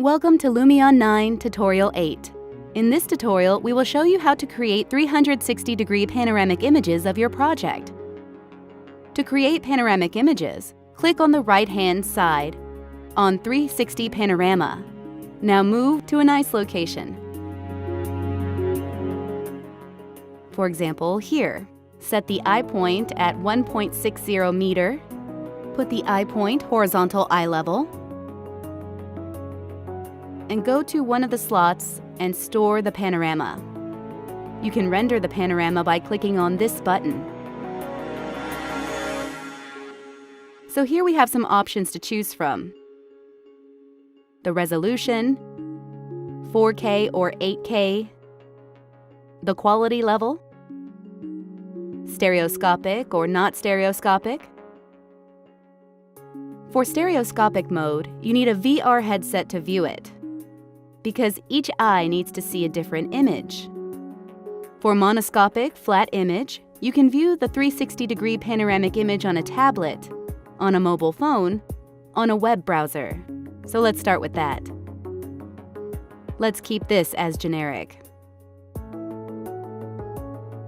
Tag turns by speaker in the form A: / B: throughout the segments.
A: Welcome to Lumion 9 Tutorial 8. In this tutorial, we will show you how to create 360-degree panoramic images of your project. To create panoramic images, click on the right-hand side on 360 Panorama. Now move to a nice location. For example, here, set the eye point at 1.60 meter, put the eye point horizontal eye level, and go to one of the slots and store the panorama. You can render the panorama by clicking on this button. So here we have some options to choose from. The resolution, 4K or 8K, the quality level, stereoscopic or not stereoscopic. For stereoscopic mode, you need a VR headset to view it, because each eye needs to see a different image. For monoscopic flat image, you can view the 360-degree panoramic image on a tablet, on a mobile phone, on a web browser. So let's start with that. Let's keep this as generic.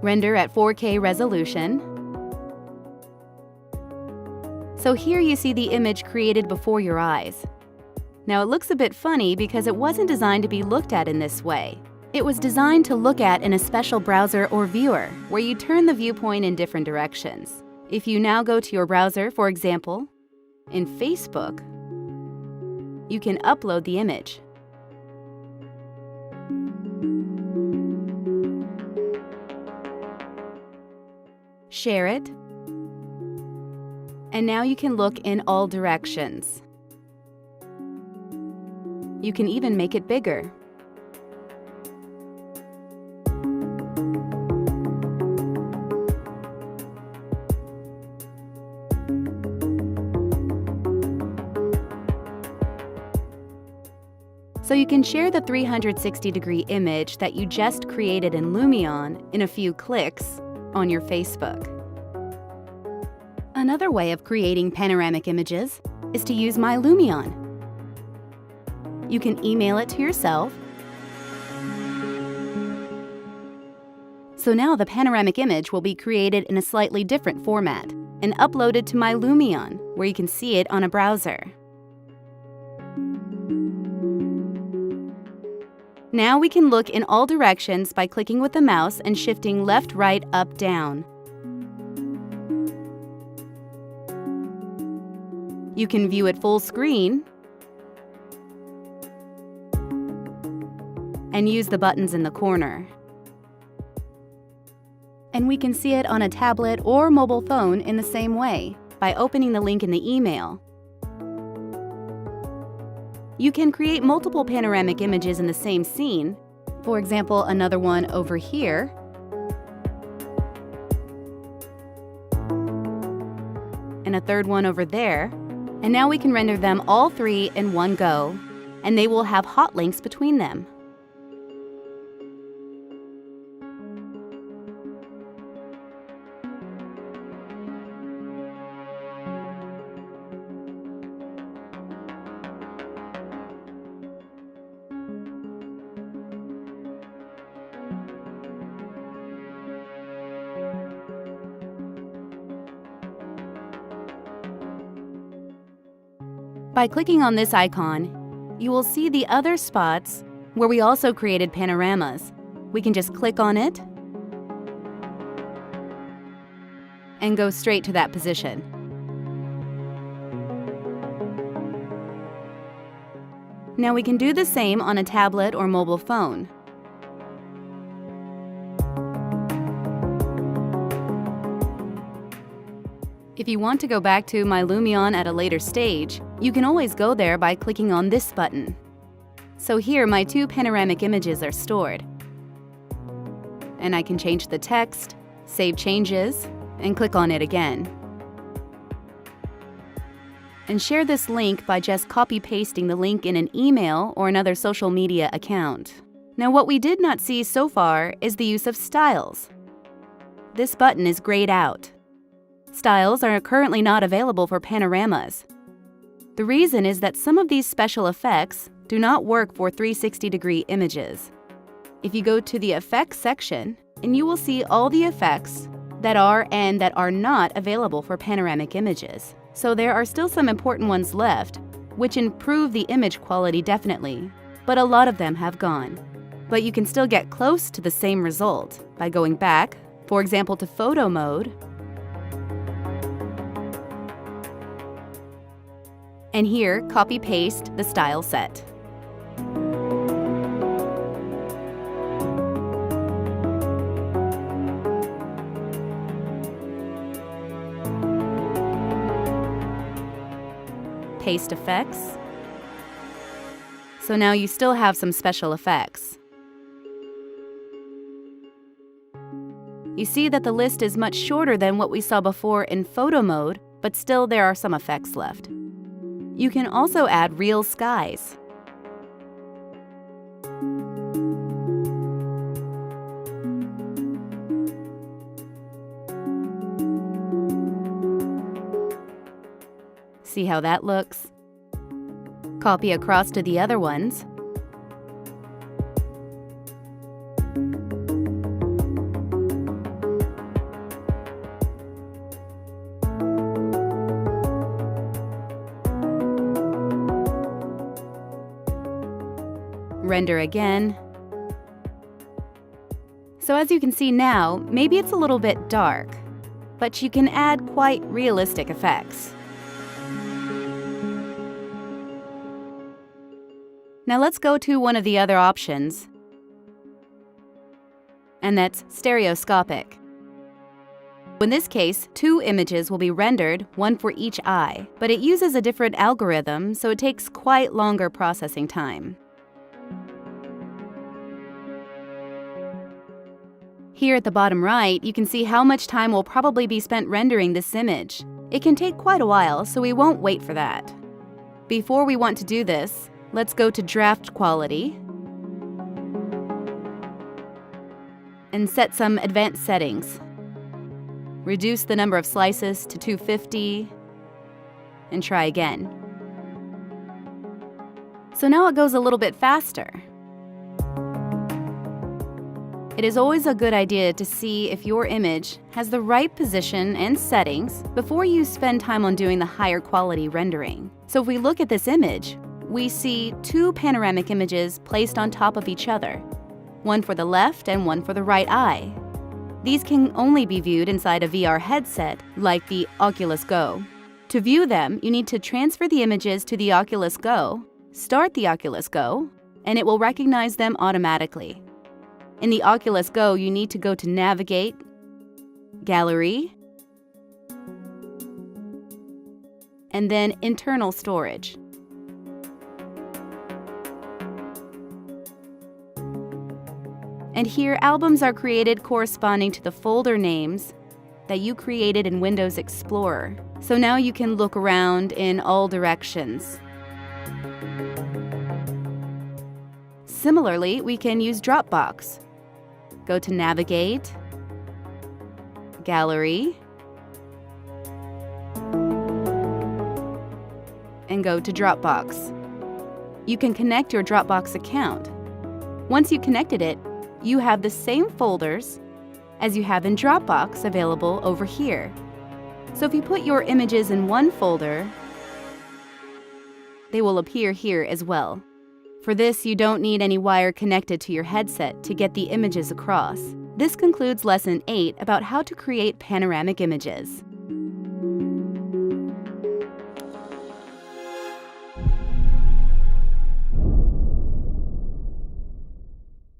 A: Render at 4K resolution. So here you see the image created before your eyes. Now it looks a bit funny because it wasn't designed to be looked at in this way. It was designed to look at in a special browser or viewer, where you turn the viewpoint in different directions. If you now go to your browser, for example, in Facebook, you can upload the image. Share it. And now you can look in all directions. You can even make it bigger. So you can share the 360-degree image that you just created in Lumion in a few clicks on your Facebook. Another way of creating panoramic images is to use My Lumion. You can email it to yourself. So now the panoramic image will be created in a slightly different format and uploaded to My Lumion, where you can see it on a browser. Now we can look in all directions by clicking with the mouse and shifting left, right, up, down. You can view it full screen and use the buttons in the corner. And we can see it on a tablet or mobile phone in the same way by opening the link in the email. You can create multiple panoramic images in the same scene. For example, another one over here. And a third one over there. And now we can render them all three in one go, and they will have hot links between them. By clicking on this icon, you will see the other spots where we also created panoramas. We can just click on it and go straight to that position. Now we can do the same on a tablet or mobile phone. If you want to go back to My Lumion at a later stage, you can always go there by clicking on this button. So here my two panoramic images are stored. And I can change the text, save changes, and click on it again. And share this link by just copy-pasting the link in an email or another social media account. Now what we did not see so far is the use of styles. This button is grayed out. Styles are currently not available for panoramas. The reason is that some of these special effects, do not work for 360-degree images. If you go to the Effects section, and you will see all the effects that are and that are not available for panoramic images. So there are still some important ones left, which improve the image quality definitely, but a lot of them have gone. But you can still get close to the same result by going back, for example, to photo mode, and here copy-paste the style set. Paste effects. So now you still have some special effects. You see that the list is much shorter than what we saw before in photo mode, but still there are some effects left. You can also add real skies. See how that looks? Copy across to the other ones. Render again. So as you can see now, maybe it's a little bit dark, but you can add quite realistic effects. Now let's go to one of the other options, and that's stereoscopic. In this case, 2 images will be rendered, one for each eye, but it uses a different algorithm, so it takes quite longer processing time. Here at the bottom right, you can see how much time will probably be spent rendering this image. It can take quite a while, so we won't wait for that. Before we want to do this, let's go to Draft Quality and set some advanced settings. Reduce the number of slices to 250 and try again. So now it goes a little bit faster. It is always a good idea to see if your image has the right position and settings before you spend time on doing the higher quality rendering. So if we look at this image, we see 2 panoramic images placed on top of each other, one for the left and one for the right eye. These can only be viewed inside a VR headset like the Oculus Go. To view them, you need to transfer the images to the Oculus Go, start the Oculus Go, and it will recognize them automatically. In the Oculus Go, you need to go to Navigate, Gallery, and then Internal Storage. And here, albums are created corresponding to the folder names that you created in Windows Explorer. So now you can look around in all directions. Similarly, we can use Dropbox. Go to Navigate, Gallery, and go to Dropbox. You can connect your Dropbox account. Once you've connected it, you have the same folders as you have in Dropbox available over here. So if you put your images in one folder, they will appear here as well. For this, you don't need any wire connected to your headset to get the images across. This concludes Lesson 8 about how to create panoramic images.